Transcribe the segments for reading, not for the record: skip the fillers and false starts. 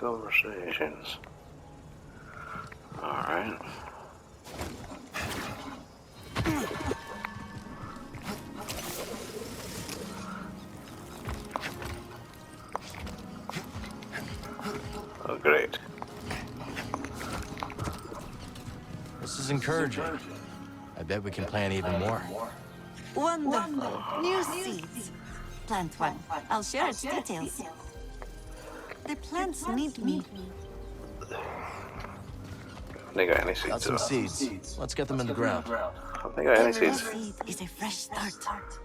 Conversations. Alright. Oh, great. This is encouraging. I bet we can plant even more. Wonderful. New seeds. Plant one. I'll share its details. The plants need me. They got any seeds? Got some seeds. Let's get them in the ground. They got any Every seeds? seed is a fresh start.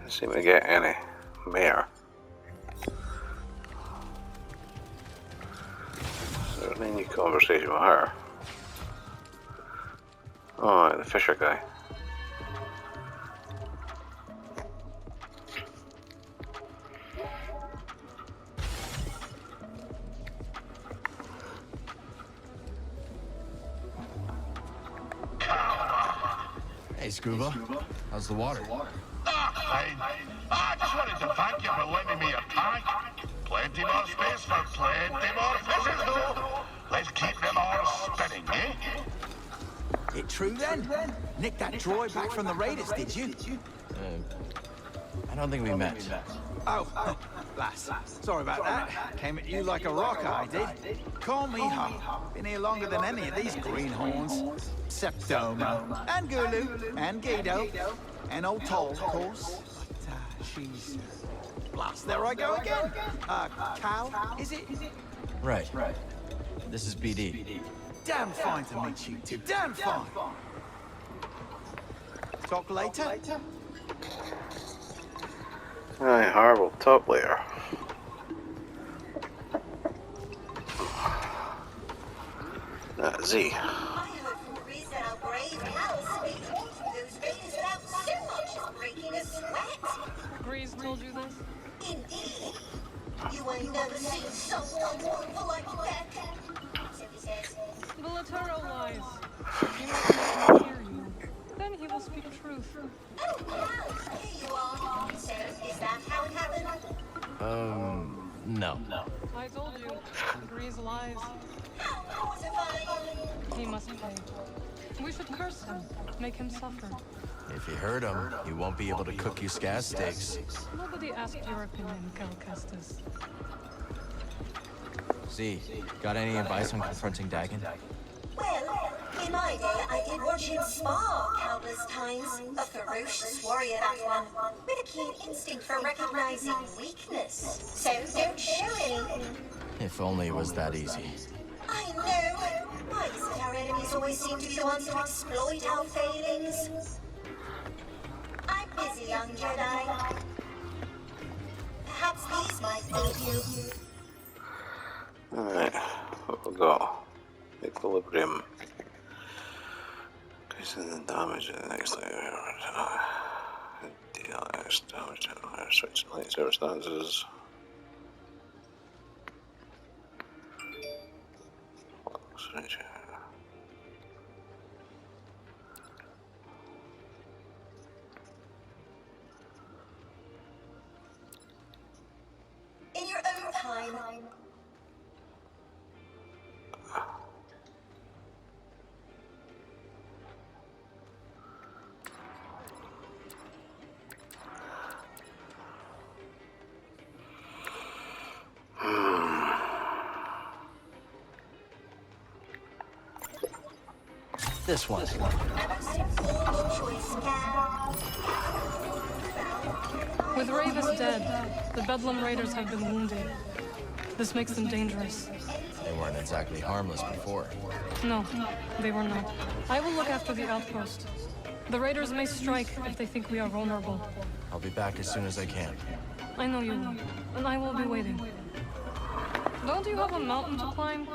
Seem to get any. Mere. So any new conversation with her? Oh, the Fisher guy. Hey, Scuba. How's the water? Fine. I just wanted to thank you for lending me a tank. Plenty more space for plenty more fishes, though. Let's keep them all spinning, eh? It true then? Nicked that droid back from the Raiders, did you? I don't think we met. Oh, lass. Sorry about that. Came at you like a rock, I did. Call me home. Been here longer than any of these greenhorns. Except Domo, and Gulu, and Guido, and old Toll, of course. But she's... Blast, there I go again. Cal, is it? Right. This is BD. Damn fine to meet you two. Damn fine. Talk later? Aye, horrible top layer. Z. I heard from Greece that our brave pals speak through those veins without so much as breaking a sweat. Breeze told you this? Indeed. You ain't never seen someone wonderful like that. So he says. The Latero lies. You must make him hear you. Then he will speak truth. Oh, wow, here you are. So, is that how it happened? No. I told you. Breeze lies. How mortifying. He must pay. We should curse him. Make him suffer. If you hurt him, he won't be able to cook you scaz steaks. Nobody asked your opinion, Cal Kestis. Z, got any advice on confronting Dagon? Well, in my day, I did watch him spar countless times. A ferocious warrior, that one, with a keen instinct for recognizing weakness. So don't show any. If only it was that easy. I know. Why is it our enemies always seem to be the ones to exploit our failings? I'm busy, young Jedi. Perhaps these might aid you. Alright, what we got? Equilibrium. Increasing the damage of the next layer. Deal X damage to switch light circumstances. Switch. In your own time. This one. With Ravis dead, the Bedlam Raiders have been wounded. This makes them dangerous. They weren't exactly harmless before. No, they were not. I will look after the outpost. The Raiders may strike if they think we are vulnerable. I'll be back as soon as I can. I know you will, and I will be waiting. Don't you have a mountain to climb?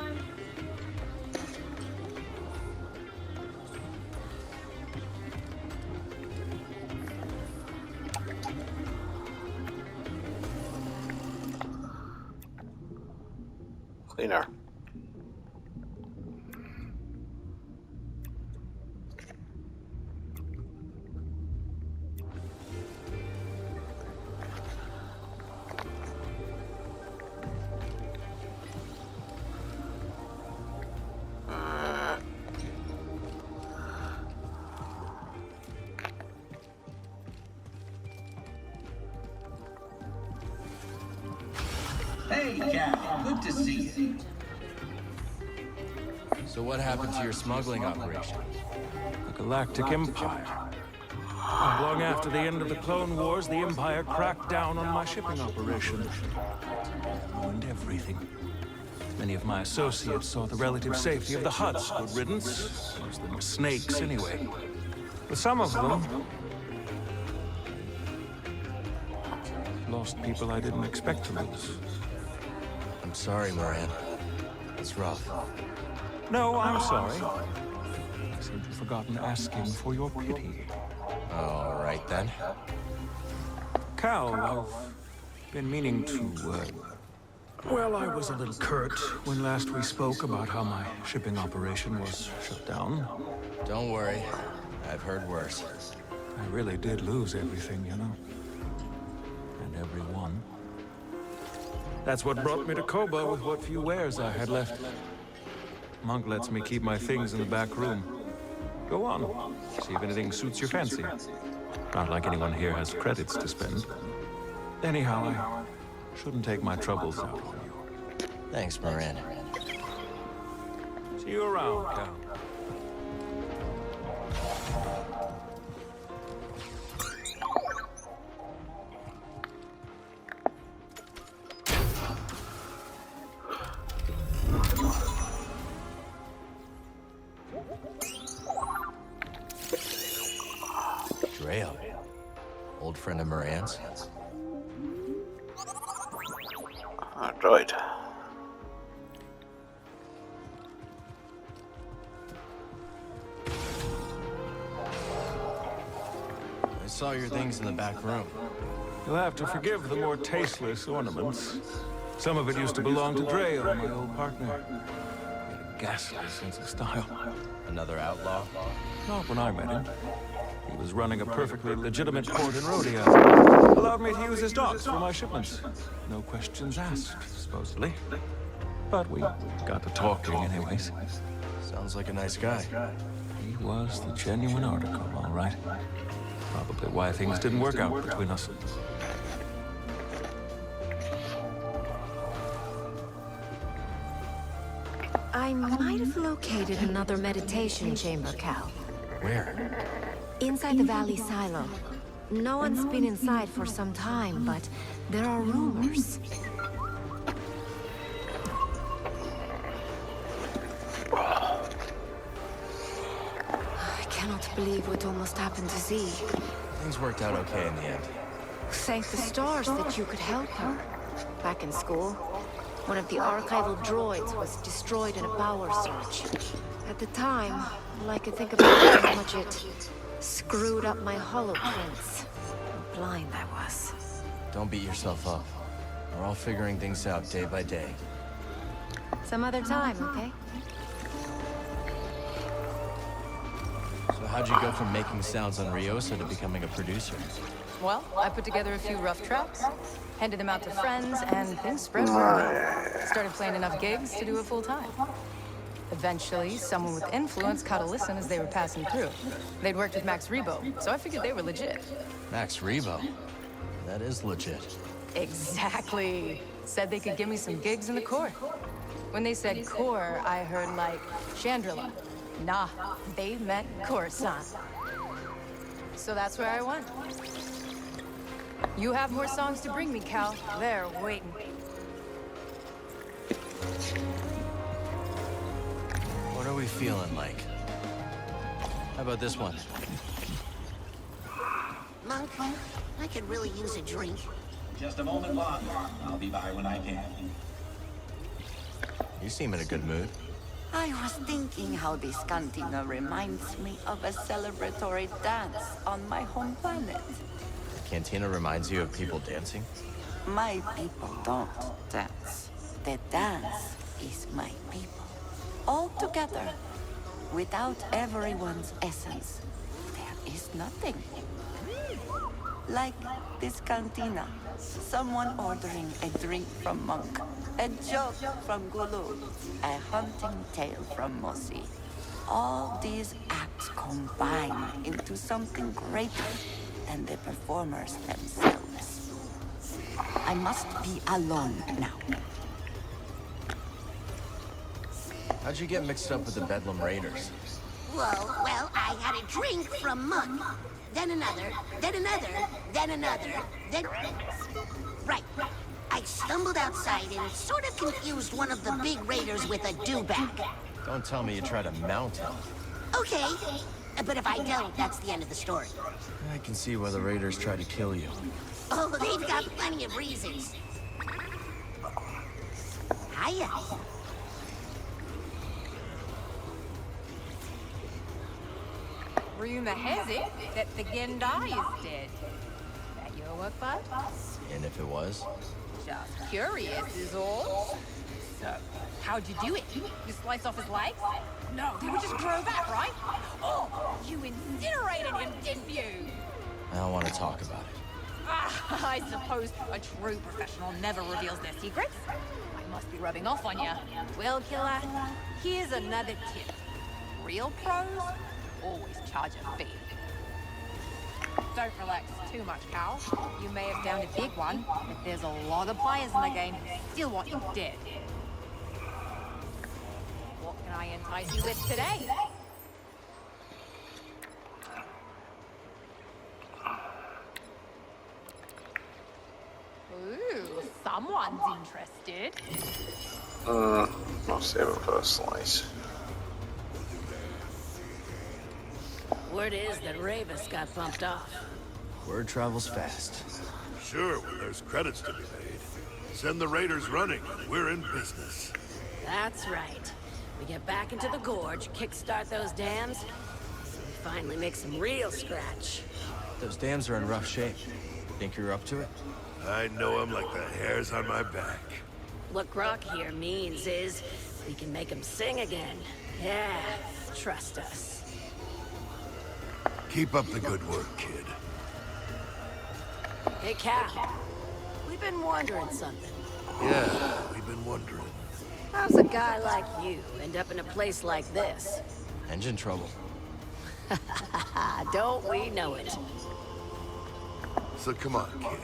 Cleaner. Hey, Cal. Good to see you. So what happened to your smuggling operation? The Galactic Empire. Not long after the end of the Clone Wars, the Empire cracked down on my shipping operation. Ruined everything. Many of my associates saw the relative safety of the huts. Good riddance. Most of them were snakes anyway. But some of them lost people I didn't expect to lose. I'm sorry, Moran. It's rough. No, I'm sorry. I seem to have forgotten asking for your pity. All right, then. Cal, I've been meaning to, well, I was a little curt when last we spoke about how my shipping operation was shut down. Don't worry. I've heard worse. I really did lose everything, you know. And everyone. That's what brought me to Koba with what few wares I had left. Monk lets me keep my things in the back room. Go on. See if anything suits your fancy. Not like anyone here has credits to spend. Anyhow, I shouldn't take my troubles out on you. Thanks, Moran. See you around, Cal. Drayo. Old friend of Moran's. Droid. I saw your things in the back room. You'll have to forgive the more tasteless ornaments. Some of it used to belong to Drayo, my old partner. He had a ghastly sense of style. Another outlaw? Not when I met him. He was running a perfectly legitimate port in Rhodia. Allowed me to use his docks for my shipments. No questions asked, supposedly. But we got to talking anyways. Sounds like a nice guy. He was the genuine article, all right. Probably why things didn't work out between us. I might have located another meditation chamber, Cal. Where? Inside the Valley Silo. No one's been inside for some time, but there are rumors. I cannot believe what almost happened to Z. Things worked out okay in the end. Thank the stars that you could help her. Back in school, one of the archival droids was destroyed in a power surge. At the time, all I could think about how much it screwed up my holoprints. How blind I was. Don't beat yourself up. We're all figuring things out day by day. Some other time, okay? So how'd you go from making sounds on Ryosa to becoming a producer? Well, I put together a few rough tracks, handed them out to friends, and things spread word. Started playing enough gigs to do it full time. Eventually, someone with influence caught a listen as they were passing through. They'd worked with Max Rebo, so I figured they were legit. Max Rebo? That is legit. Exactly. Said they could give me some gigs in the Corps. When they said Corps, I heard like Chandrila. Nah, they meant Coruscant. So that's where I went. You have more songs to bring me, Cal. They're waiting. What are we feeling like? How about this one? Monk, I could really use a drink. Just a moment longer. I'll be by when I can. You seem in a good mood. I was thinking how this cantina reminds me of a celebratory dance on my home planet. The cantina reminds you of people dancing? My people don't dance. The dance is my people. All together, without everyone's essence, there is nothing. Like this cantina, someone ordering a drink from Monk, a joke from Gulu, a hunting tale from Mosi. All these acts combine into something greater than the performers themselves. I must be alone now. How'd you get mixed up with the Bedlam Raiders? Whoa, well, I had a drink from Monk. Then another, then another, then another, then... Right. I stumbled outside and sort of confused one of the big raiders with a dewback. Don't tell me you tried to mount him. Okay, but if I don't, that's the end of the story. I can see why the raiders tried to kill you. Oh, they've got plenty of reasons. Hiya. Rumor has it that the Gendai is dead. That your work, bud? And if it was? Just curious is all. So, how'd you do it? You slice off his legs? No, they would just grow back, right? Oh, you incinerated him, didn't you? I don't want to talk about it. I suppose a true professional never reveals their secrets. I must be rubbing off on you. Well, killer, here's another tip. Real pros always charge a fee. Don't relax too much, Cal. You may have downed a big one, but there's a lot of players in the game who still want you dead. What can I entice you with today? Ooh, someone's interested. I'll save it for a slice. Word is that Ravis got bumped off. Word travels fast. Sure, when there's credits to be made. Send the raiders running, and we're in business. That's right. We get back into the gorge, kickstart those dams, so we finally make some real scratch. Those dams are in rough shape. Think you're up to it? I know them like the hairs on my back. What Grok here means is we can make them sing again. Yeah, trust us. Keep up the good work, kid. Hey, Cal. We've been wondering something. Yeah, we've been wondering. How's a guy like you end up in a place like this? Engine trouble. Don't we know it? So come on, kid.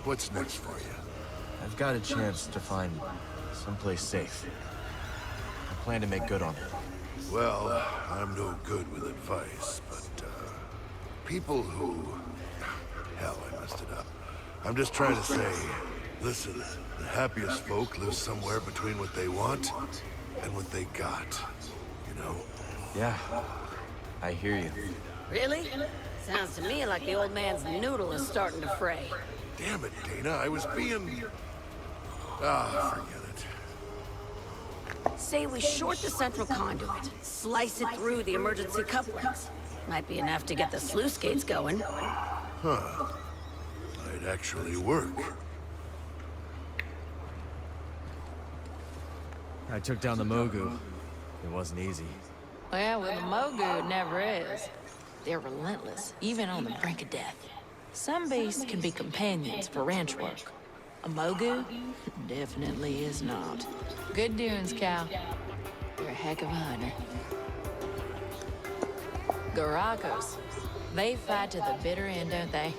What's next for you? I've got a chance to find someplace safe. I plan to make good on it. Well, I'm no good with advice, but, people who... Hell, I messed it up. I'm just trying to say, listen, the happiest folk live somewhere between what they want and what they got, you know? Yeah, I hear you. Really? Sounds to me like the old man's noodle is starting to fray. Damn it, Dana, I was being... forget it. Say we short the central conduit, slice it through the emergency couplings. Might be enough to get the sluice gates going. Huh. Might actually work. I took down the Mogu. It wasn't easy. Well, with the Mogu, it never is. They're relentless, even on the brink of death. Some beasts can be companions for ranch work. A Mogu definitely is not. Good doings, Cal. You're a heck of a hunter. Garacos. They fight to the bitter end, don't they?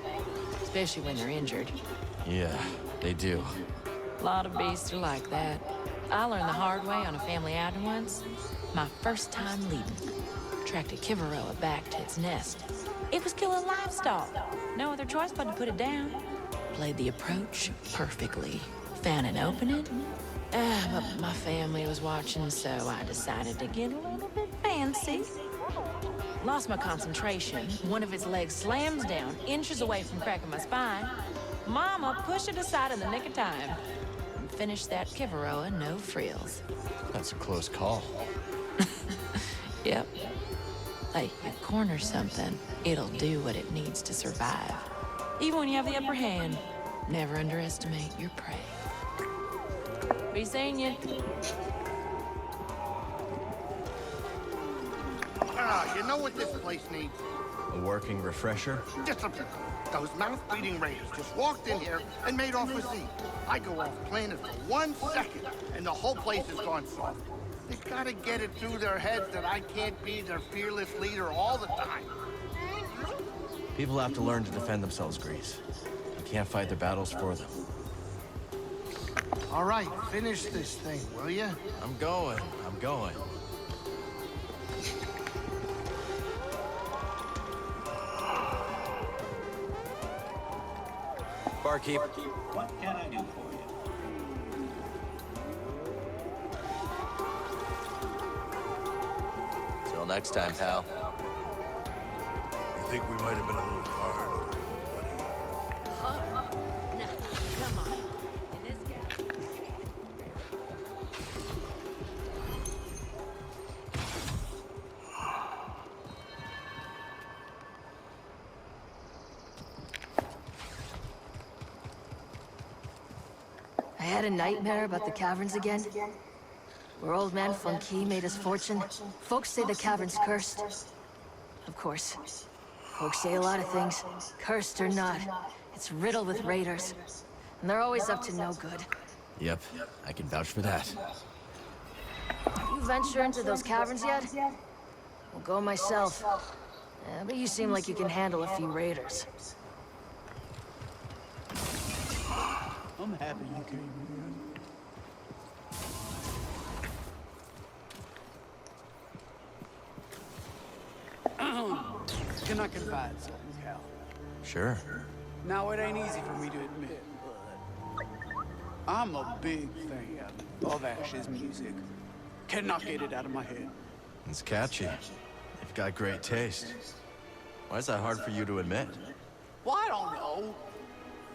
Especially when they're injured. Yeah, they do. A lot of beasts are like that. I learned the hard way on a family outing once. My first time leading. Tracked a Kivaroa back to its nest. It was killing livestock. No other choice but to put it down. Played the approach perfectly. Found an opening. But my family was watching, so I decided to get a little bit fancy. Lost my concentration. One of its legs slams down, inches away from cracking my spine. Mama pushed it aside in the nick of time. And finished that Kivaroa no frills. That's a close call. Yep. Hey, you corner something, it'll do what it needs to survive. Even when you have the upper hand, never underestimate your prey. Be seeing you. You know what this place needs? A working refresher? Discipline. Those mouth-bleeding raiders just walked in here and made off with Z. I go off planet for 1 second, and the whole place has gone soft. They gotta get it through their heads that I can't be their fearless leader all the time. People have to learn to defend themselves, Grease. You can't fight their battles for them. All right, finish this thing, will you? I'm going. Barkeep. What can I do for you? Till next time, pal. You think we might have been a little hard on her, Nah, come on. In this guy. I had a nightmare about the caverns again. Where old man Funky made his fortune. Folks say the cavern's cursed. Of course. Folks say a lot of things, cursed or not. It's riddled with raiders. And they're always up to no good. Yep, I can vouch for that. You venture into those caverns yet? I'll go myself. But you seem like you can handle a few raiders. I'm happy you came here. Can I confide something, Cal? Sure. Now, it ain't easy for me to admit, but I'm a big fan of Ash's music. Cannot get it out of my head. It's catchy. You've got great taste. Why is that hard for you to admit? Well, I don't know.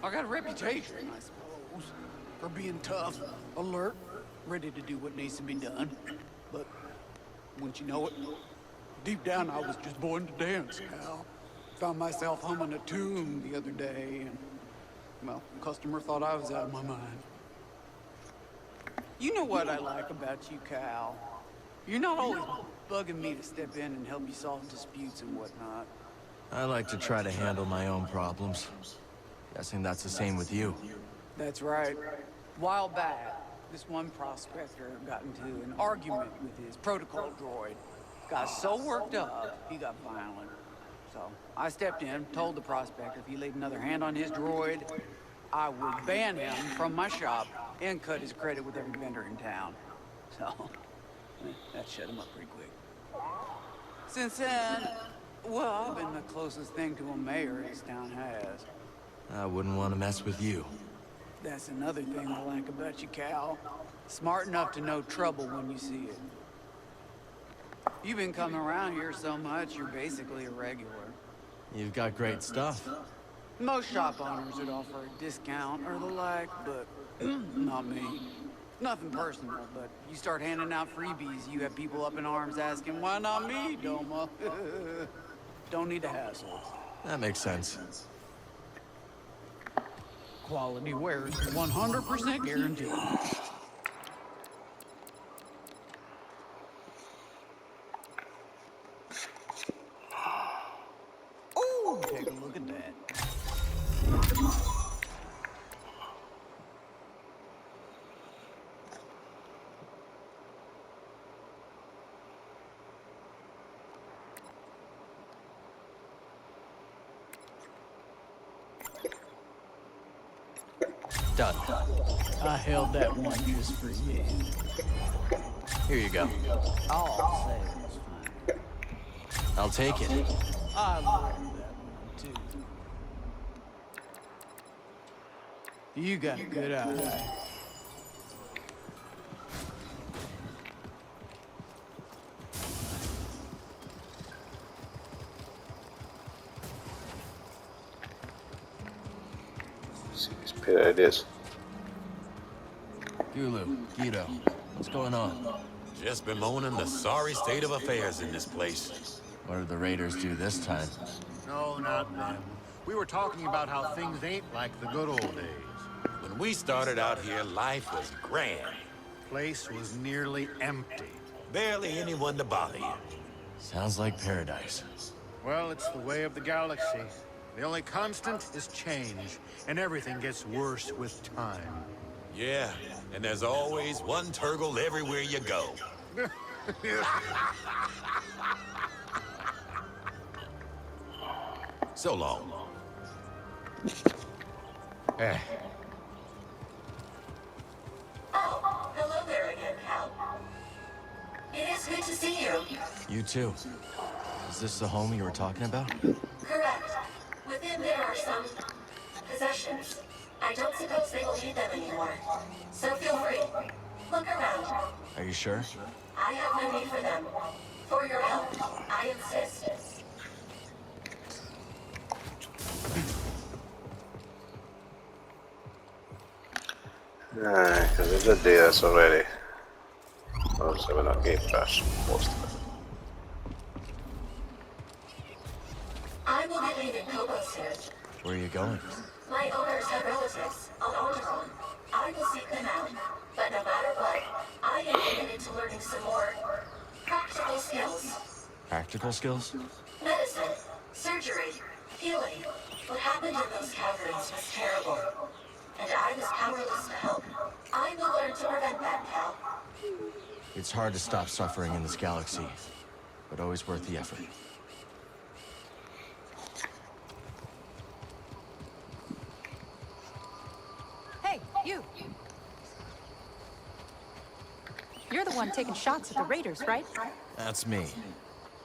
I got a reputation, I suppose, for being tough, alert, ready to do what needs to be done. But once you know it, deep down I was just born to dance, Cal. Found myself humming a tune the other day, and, well, the customer thought I was out of my mind. You know what I like about you, Cal? You're not always bugging me to step in and help you solve disputes and whatnot. I like to try to handle my own problems. Guessing that's the same with you. That's right. A while back, this one prospector got into an argument with his protocol droid. Got so worked up, he got violent. So I stepped in, told the prospector if he laid another hand on his droid, I would ban him from my shop and cut his credit with every vendor in town. So that shut him up pretty quick. Since then, well, I've been the closest thing to a mayor this town has. I wouldn't want to mess with you. That's another thing I like about you, Cal. Smart enough to know trouble when you see it. You've been coming around here so much, you're basically a regular. You've got great stuff. Most shop owners would offer a discount or the like, but not me. Nothing personal, but you start handing out freebies, you have people up in arms asking, why not me, Doma? Don't need a hassle. That makes sense. Quality wares, 100% guaranteed. Ooh, take a look at that. Done. I held that one just for you. Here you go. I'll say it was fine. I'll take it. I love that one, too. You got a good eye. There it is. Gulu, Guido, what's going on? Just bemoaning the sorry state of affairs in this place. What did the raiders do this time? No, not them. We were talking about how things ain't like the good old days. When we started out here, life was grand. Place was nearly empty. Barely anyone to bother you. Sounds like paradise. Well, it's the way of the galaxy. The only constant is change, and everything gets worse with time. Yeah, and there's always one Turgle everywhere you go. So long. It is good to see you. You too. Is this the home you were talking about? Correct. Within there are some possessions. I don't suppose they will need them anymore. So feel free. Look around. Are you sure? I have no need for them. For your help, I insist. Because we did this already. Also, we're not Game Pass. Most of it. I will be leaving Kobo soon. Where are you going? My owners have relatives on Onderon. I will seek them out. But no matter what, I am committed to learning some more practical skills. Practical skills? Medicine, surgery, healing. What happened in those caverns was terrible. And I was powerless to help. I will learn to prevent that, pal. It's hard to stop suffering in this galaxy, but always worth the effort. Hey, you! You're the one taking shots at the Raiders, right? That's me.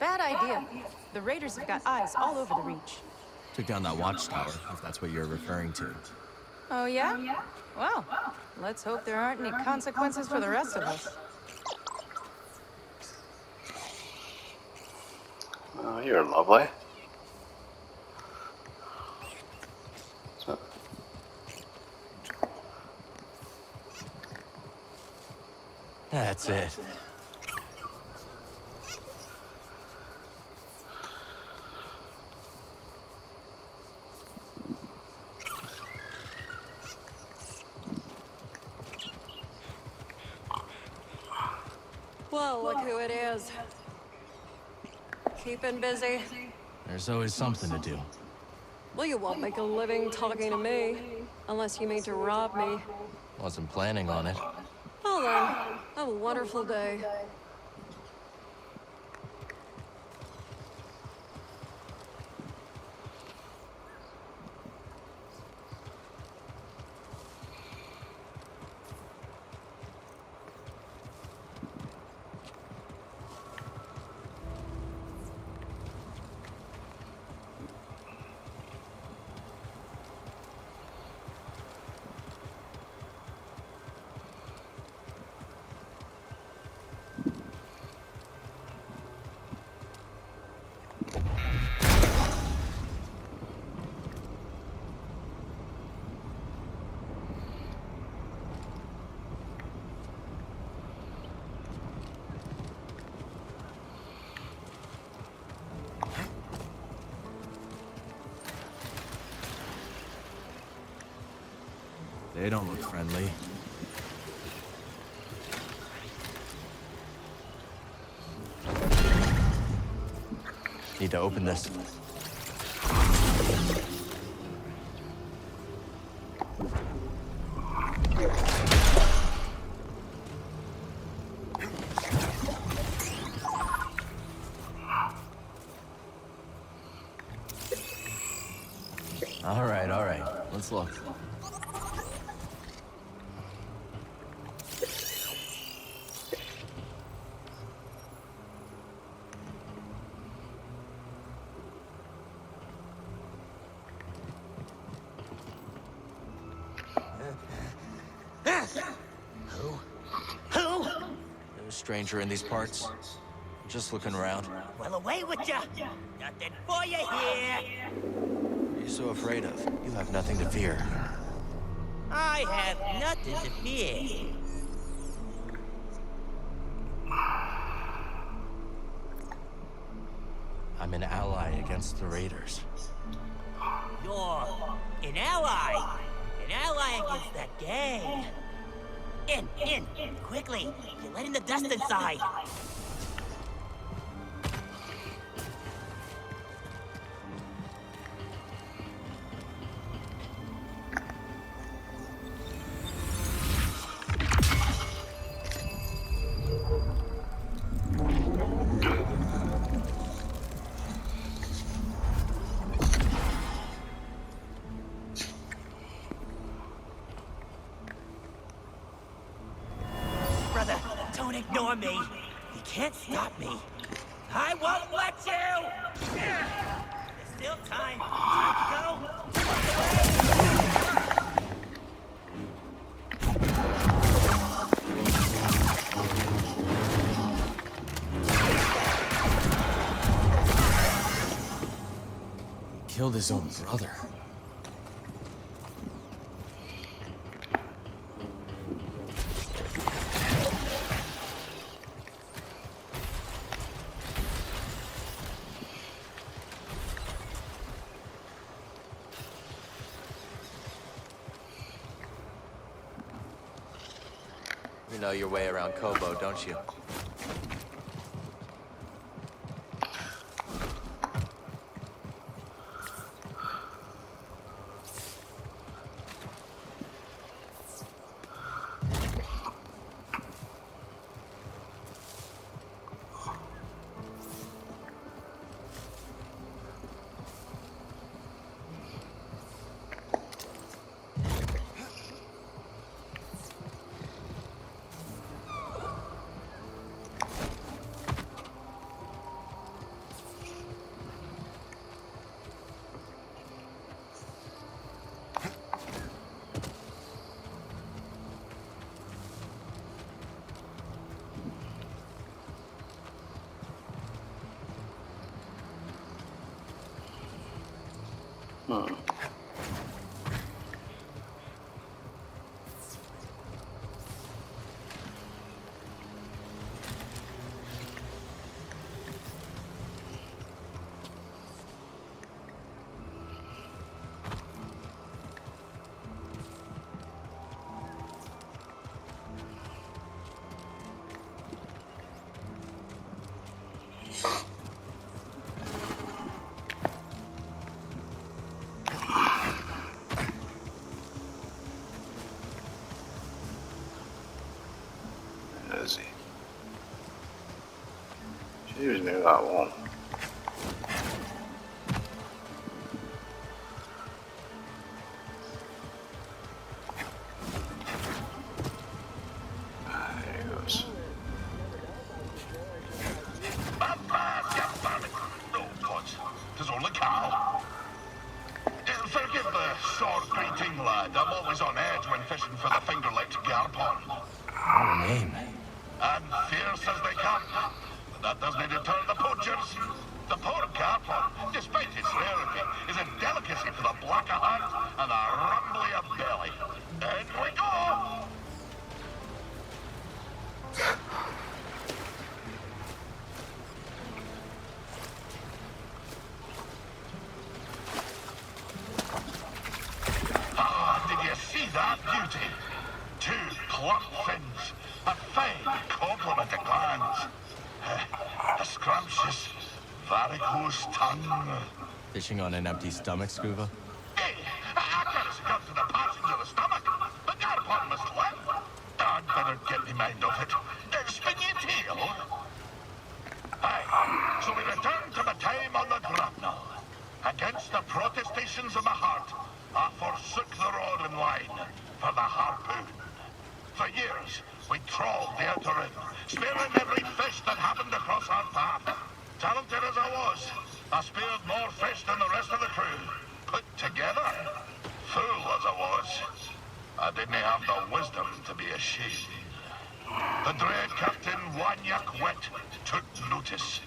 Bad idea. The Raiders have got eyes all over the Reach. Took down that watchtower, if that's what you're referring to. Oh, yeah? Well, let's hope there aren't any consequences for the rest of us. Oh, you're lovely. So. That's it. Well, look who it is. Keeping busy? There's always something to do. Well, you won't make a living talking to me, unless you mean to rob me. Wasn't planning on it. Well then, have a wonderful day. They don't look friendly. Need to open this. All right. Let's look. Stranger in these parts. Just looking around. Well, away with ya! Nothing for you here! What are you so afraid of? You have nothing to fear. I have nothing to fear. I'm an ally against the Raiders. You're an ally! An ally against that gang! In! Quickly! You're letting the dust inside! Brother, don't ignore me. We can't stop me. I won't let you! There's still time. Time to go. Killed his own brother. You know your way around Kobo, don't you? Is he? She was near that one. There he goes. No, pods. There's only Carl. Forgive the short greeting, lad. I'm always on edge when fishing for the finger-licked garpon. What a name. And fierce as they come. That doesn't deter the poachers. The poor garpon, despite its rarity, is a delicacy for the blacker hunt and the rumbly of belly. In we go! Ah, did you see that beauty? 2 plump fins, a fine complement of glands, a scrumptious, varicose tongue. Fishing on an empty stomach, Scuba? Hey, I can't succumb to the passage of the stomach. The garpon must live. I'd better get me mind off it. Spin your tail. Aye, so we return to the time on the grapnel. Against the protestations of my heart, I forsook the rod and line for the harpoon. For years, we trawled the outer rim, spearing every fish that happened across our path. Talented as I was, I speared more fish than the rest of the crew. Put together, fool as I was, I didn't have the wisdom to be ashamed. The dread Captain Wanyak Wet took notice.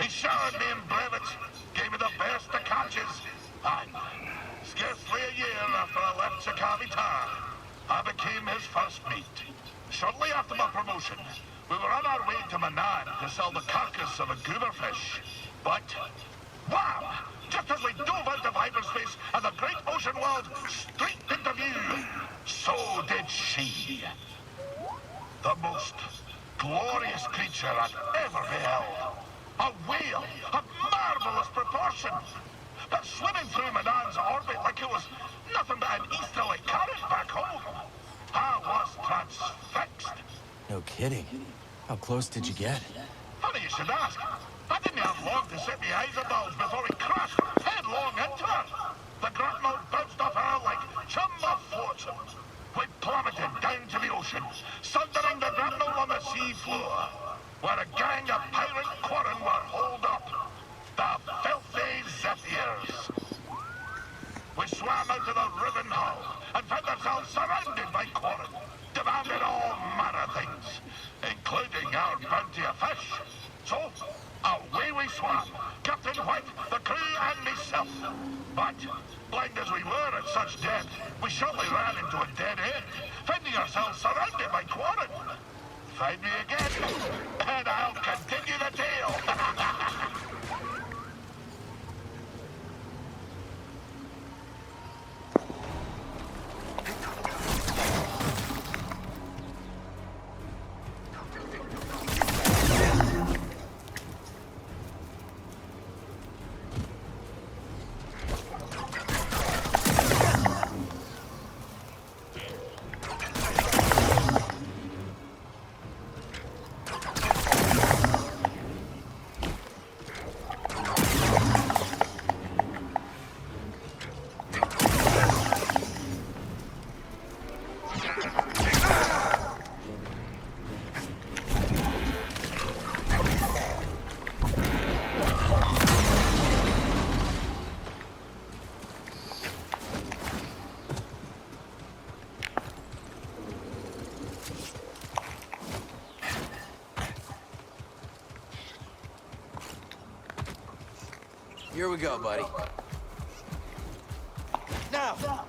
He showered me in brevets, gave me the best of catches, and scarcely a year after I left Sakavita, I became his first mate. Shortly after my promotion, we were on our way to Manan to sell the carcass of a gooberfish. But, wham! Just as we dove into hyperspace and the great ocean world streaked into view, so did she. The most glorious creature I'd ever beheld. A whale of marvelous proportion. But swimming through Manan's orbit like it was nothing but an easterly current back home. I was transfixed. No kidding. How close did you get? Funny you should ask. I didn't have long to set my eyes above before he crashed headlong into her. The grapnel bounced off her like chum of fortune. We plummeted down to the ocean, sundering the grapnel on the sea floor, where a gang of out of the ribbon hall and found ourselves surrounded by Quarren, demanding all manner of things, including our bounty of fish. So, away we swam, Captain White, the crew, and myself. But, blind as we were at such depth, we shortly ran into a dead end, finding ourselves surrounded by Quarren. Find me again, and I'll continue the tale. Here we go, buddy. Now!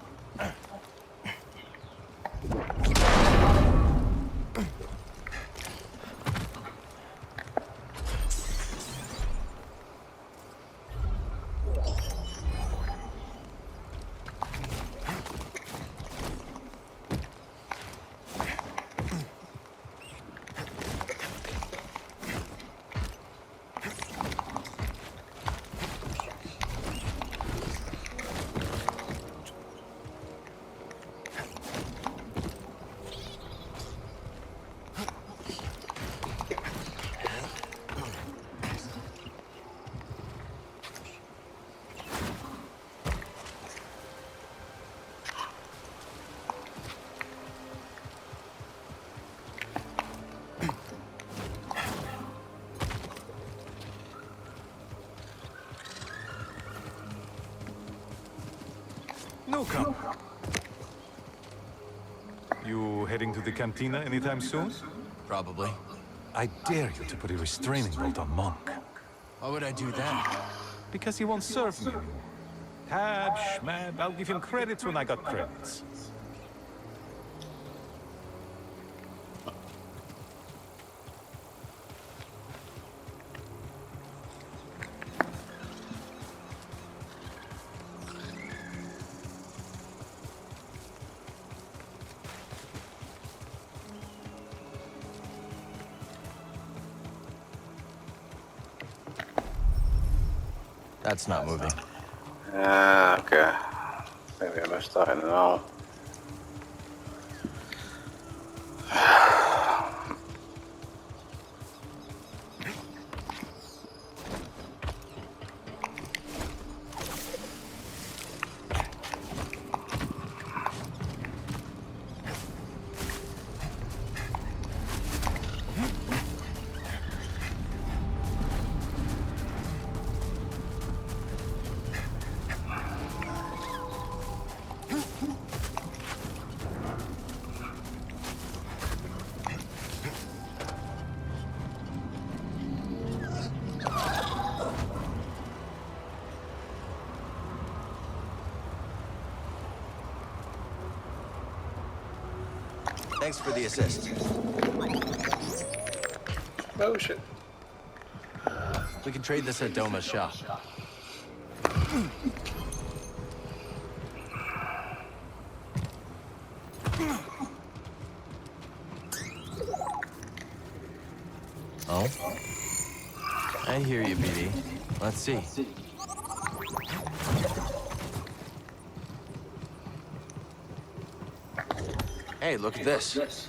Newcomb. You heading to the cantina anytime soon? Probably. I dare you to put a restraining bolt on Monk. Why would I do that? Because he won't serve me anymore. Tab, schmab, I'll give him credits when I got credits. That's not moving. Okay. Maybe I missed that in and all. Thanks for the assist. Oh shit. We can trade this at Doma's shop. Oh? I hear you, BD. Let's see. Hey, look at this.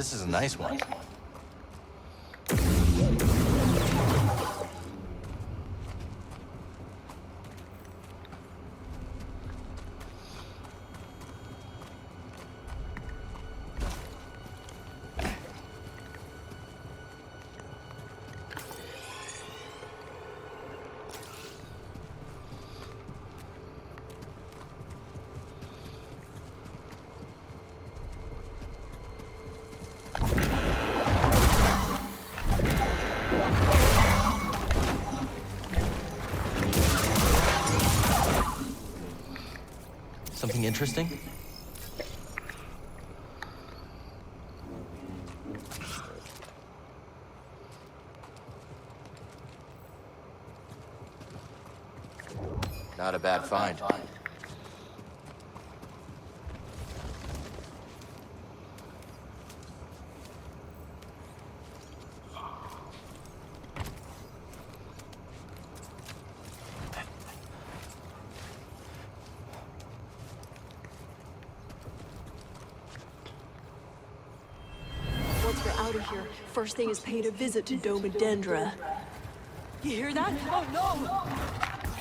This is a nice one. Something interesting? Not a bad find. Once we're out of here, first thing is paying a visit to Dome and Dendra. You hear that? Oh no!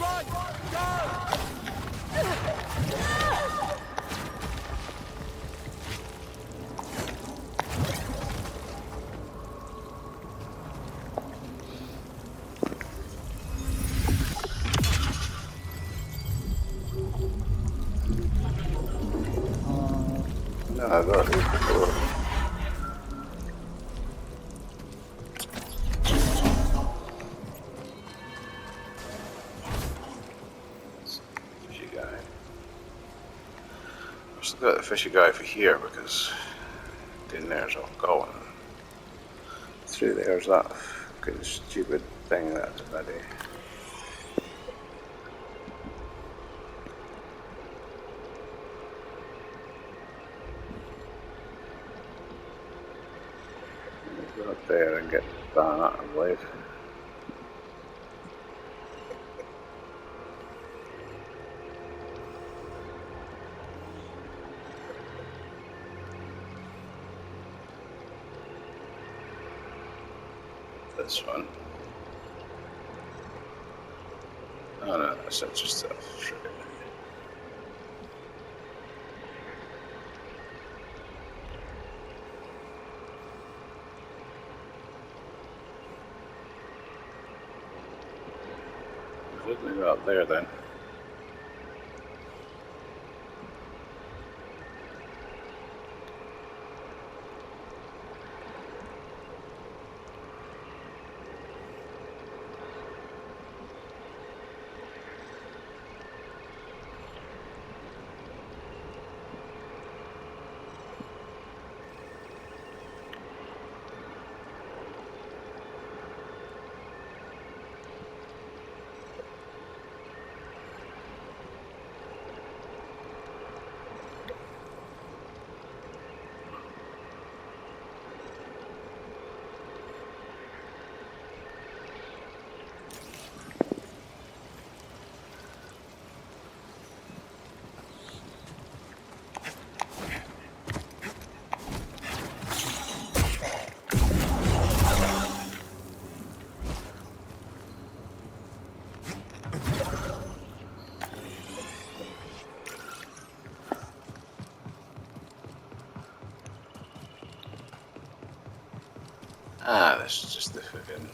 Run! No, I got it before. Fishy guy. I still got the fishy guy for here because in there's all going. Through there's that fucking stupid thing that's already. Go up there and get that, I believe. This one. Oh no, that's not just stuff. Sure. We'll go up there then. Ah, this is just the fucking.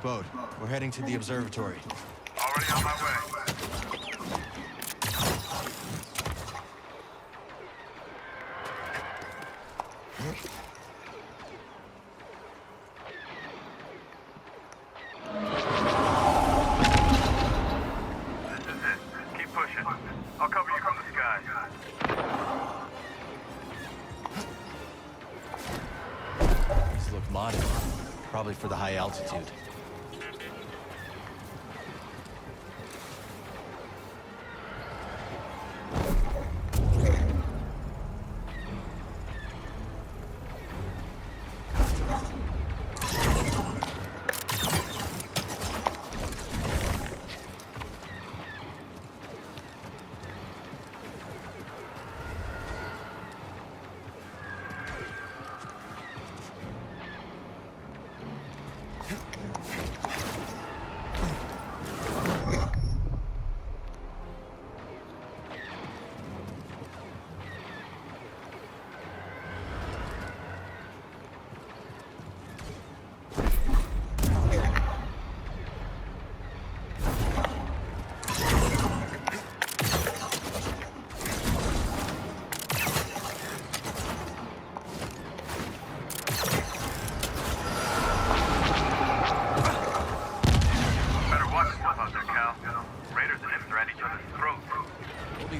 Bode, we're heading to the observatory. Already on my way. This is it. Keep pushing. I'll cover you from the sky. These look modern. Probably for the high altitude.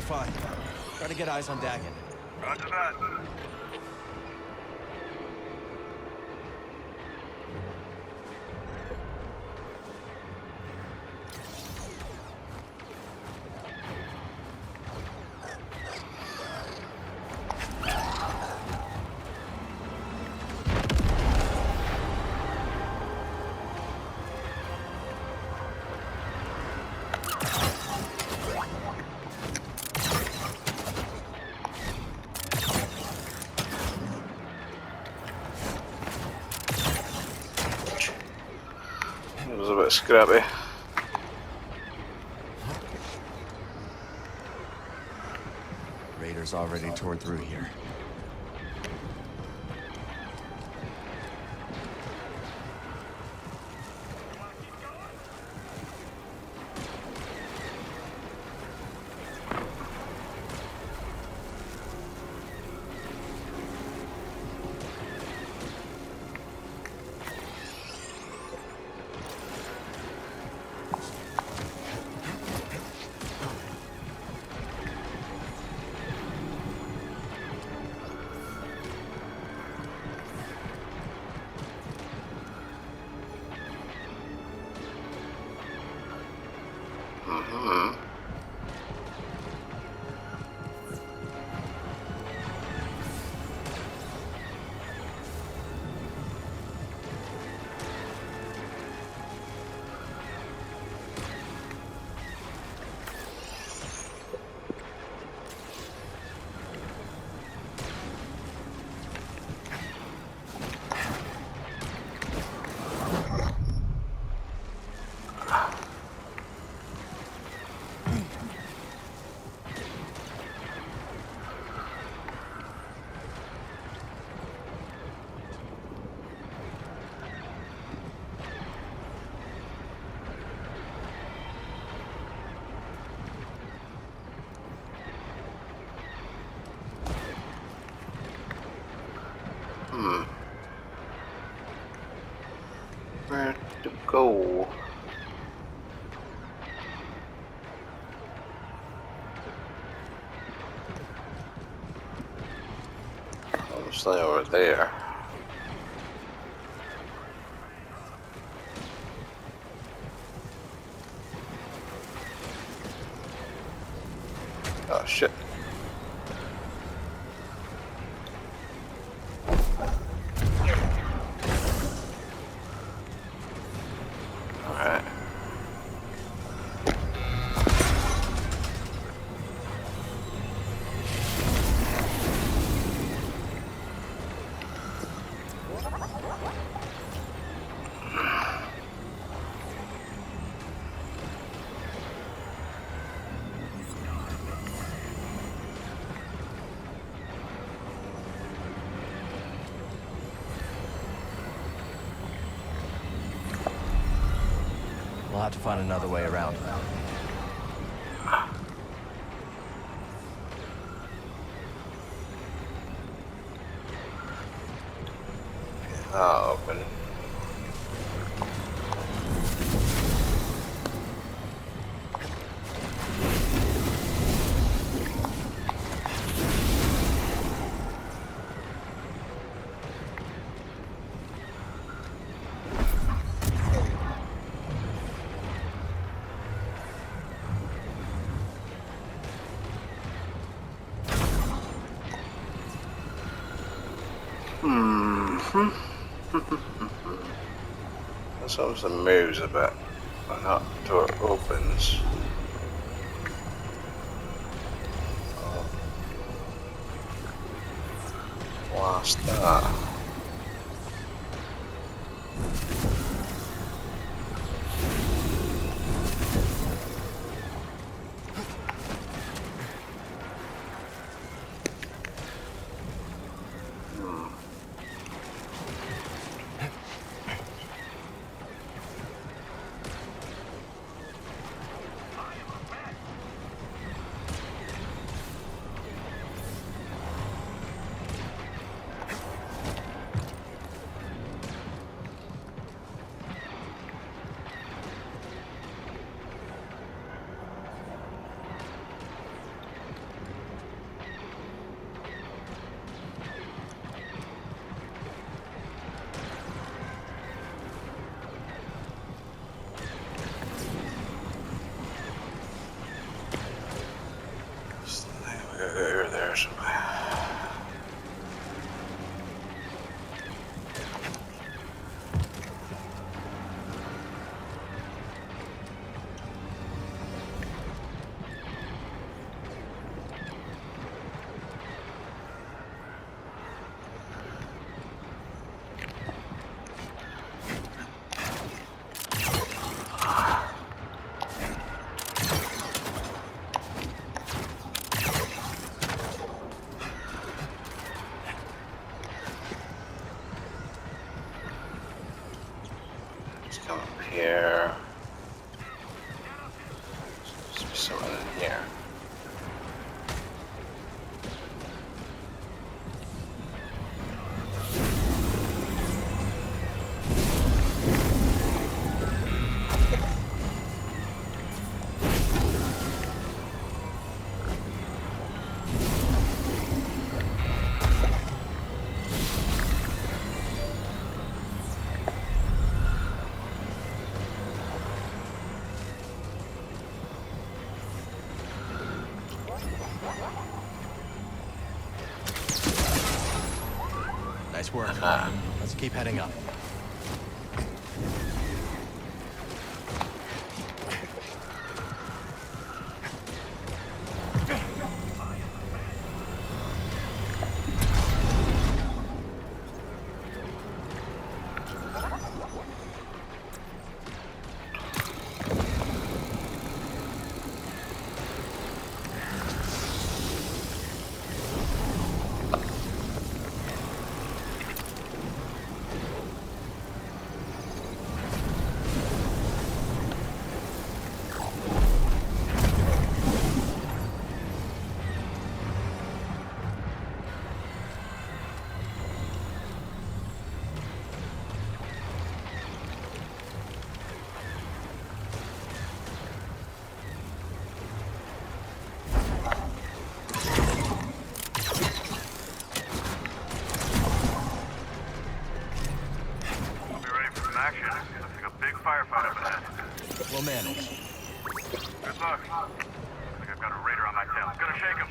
Fine. Try to get eyes on Dagon. Roger that. It was a bit scrappy. Raiders already tore through here. Where to go? Obviously over there. Oh shit. Alright. have to find another way around. Open. That's almost moves a bit, but not door opens. What's that? There somewhere. Come up here. Supposed to be someone in here. Nice work. Let's keep heading up. We'll manage. Good luck. I think I've got a raider on my tail. I'm gonna shake him.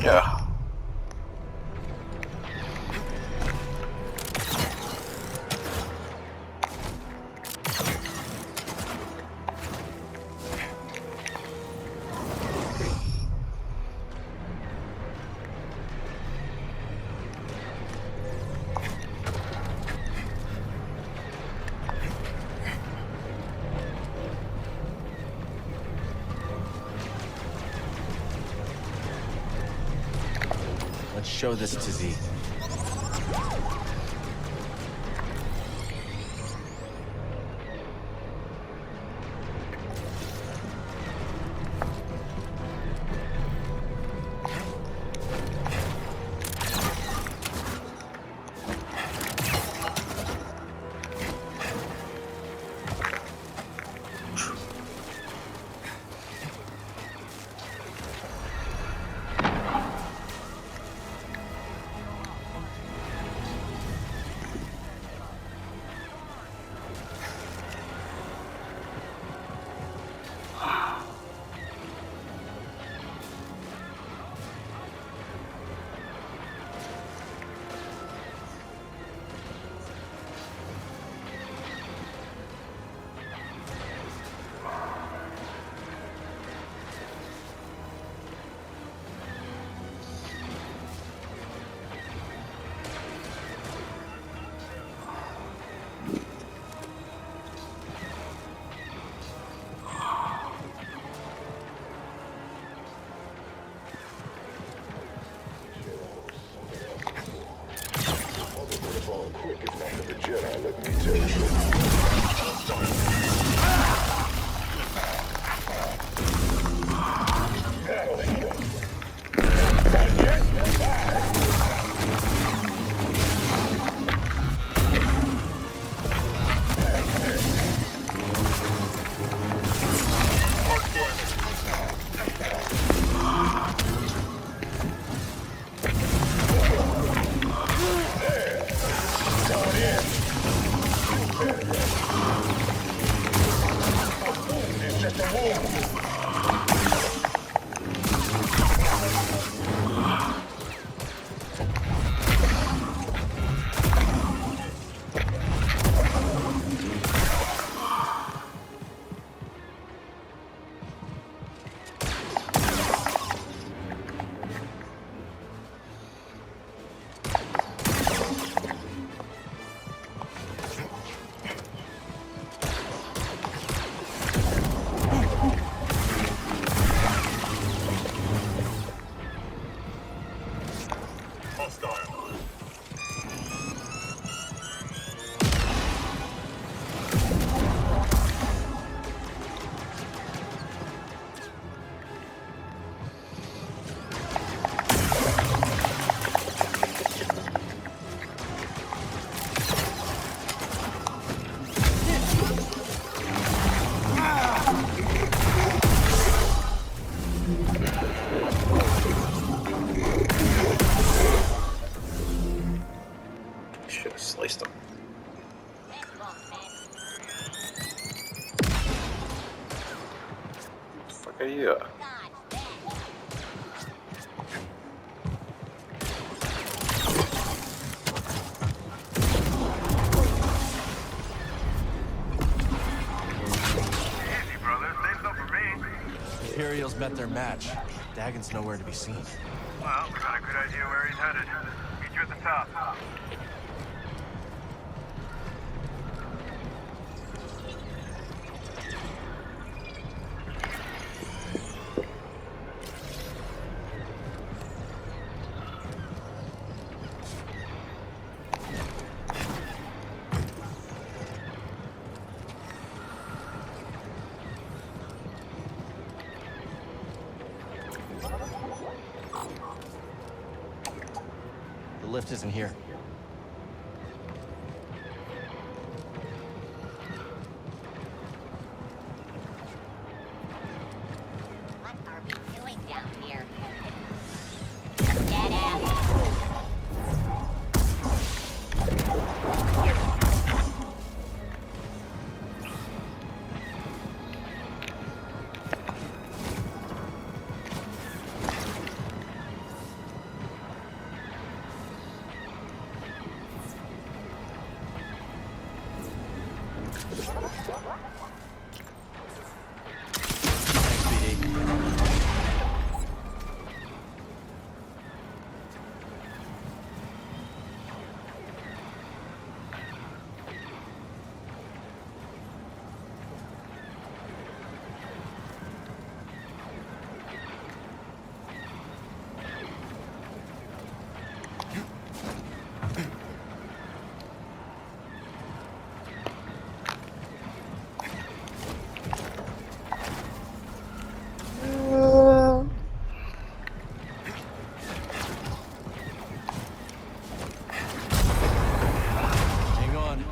Yeah. Let's show this to Z. Jedi, let me tell you. Should have sliced them. What the fuck are you? Easy, brother. Save some for me. Imperials met their match. Dagon's nowhere to be seen. Well, we got a good idea where he's headed. Meet you at the top. The lift isn't here. What are we doing down here? Get out. Hang on.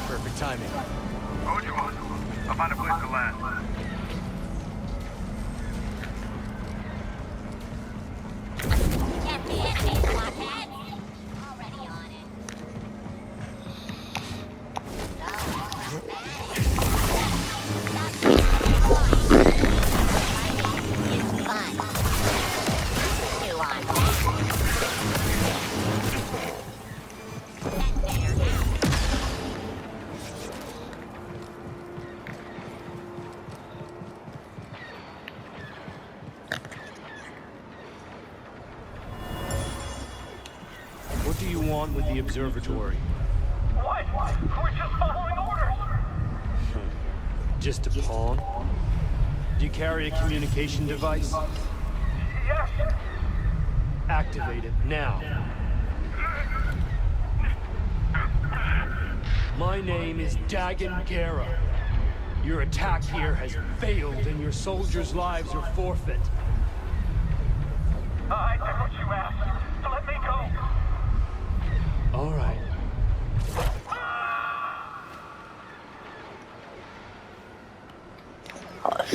Perfect timing. Hold you on. I'll find a place to land. What do you want with the observatory? What? We're just following orders. Just a pawn? Do you carry a communication device? Yes. Activate it now. My name is Dagon Gera. Your attack here has failed and your soldiers' lives are forfeit. I did what you asked. So let me go. All right. Hush.